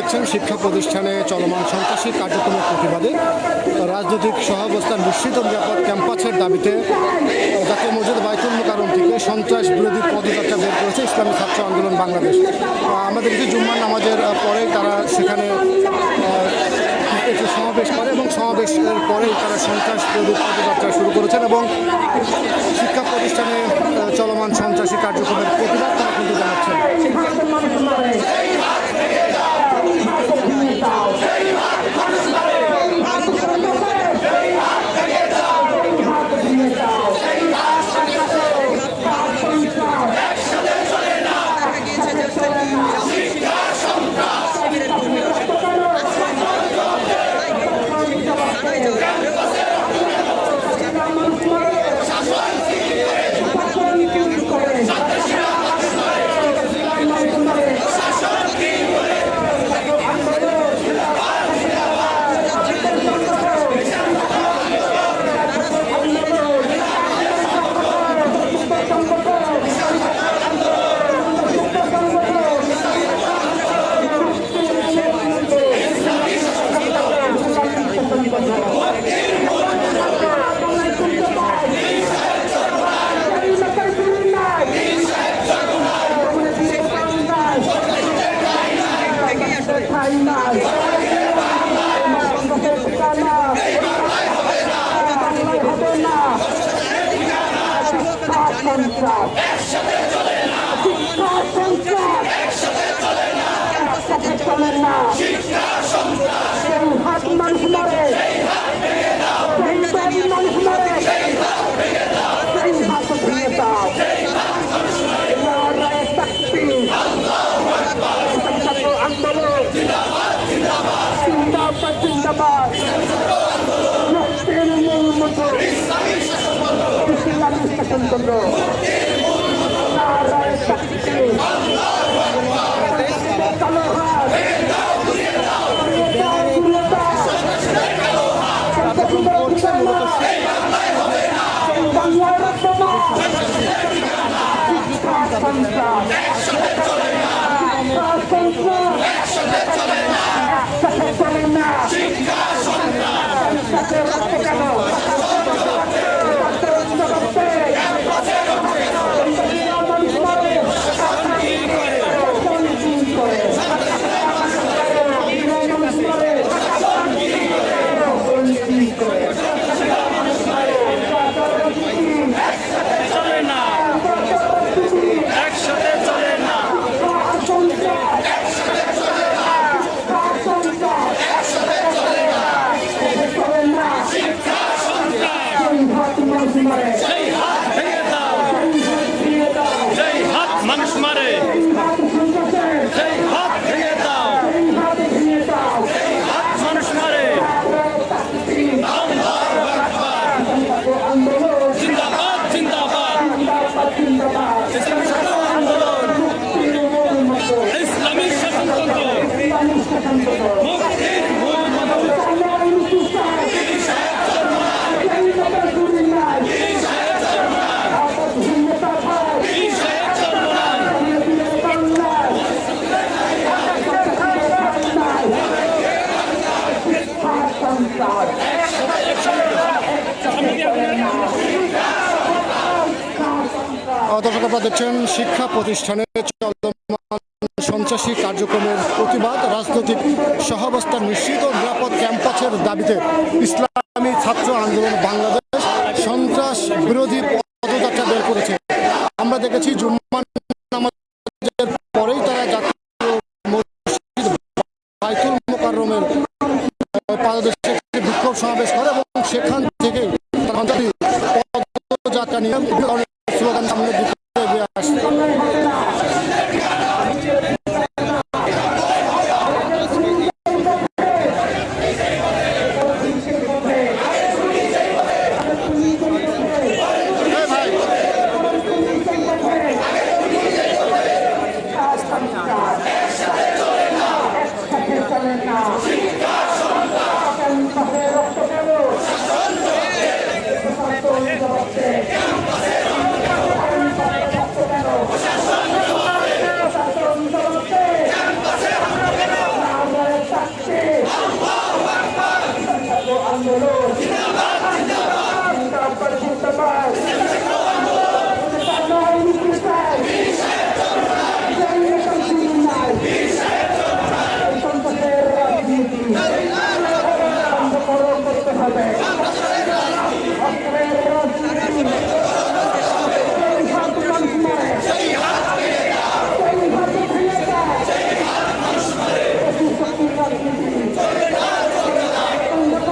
দেখছেন শিক্ষা প্রতিষ্ঠানে চলমান সন্ত্রাসী কার্যক্রমের প্রতিবাদে রাজনৈতিক সহাবস্থান নিশ্চিত নিরাপদ ক্যাম্পাসের দাবিতে জাতীয় মসজিদ বাইতুল মুকাররম থেকে সন্ত্রাস বিরোধী পদযাত্রা বের করেছে ইসলামী ছাত্র আন্দোলন বাংলাদেশ। আমরা দেখেছি জুম্মার নামাজের পরেই তারা সেখানে একটু সমাবেশ করে এবং সমাবেশের পরেই তারা সন্ত্রাস বিরোধী পদযাত্রা শুরু করেছেন এবং শিক্ষা প্রতিষ্ঠানে চলমান সন্ত্রাসী কার্যক্রমের প্রতিবাদ তারা কিন্তু জানাচ্ছেন। দর্শক, আপনারা দেখছেন শিক্ষা প্রতিষ্ঠানে চলমান সন্ত্রাসী কার্যক্রমের প্রতিবাদ রাজনৈতিক সহাবস্থান নিশ্চিত ও নিরাপদ ক্যাম্পাসের দাবিতে ইসলামী ছাত্র আন্দোলন বাংলাদেশ সন্ত্রাস বিরোধী পদযাত্রা বের করেছে। আমরা দেখেছি জুম্মার নামাজের পরেই তারা জাতীয় মসজিদ বাইতুল মুকাররমের পাদদেশে বিক্ষোভ সমাবেশ করে এবং সেখান থেকে পদযাত্রা নিয়ে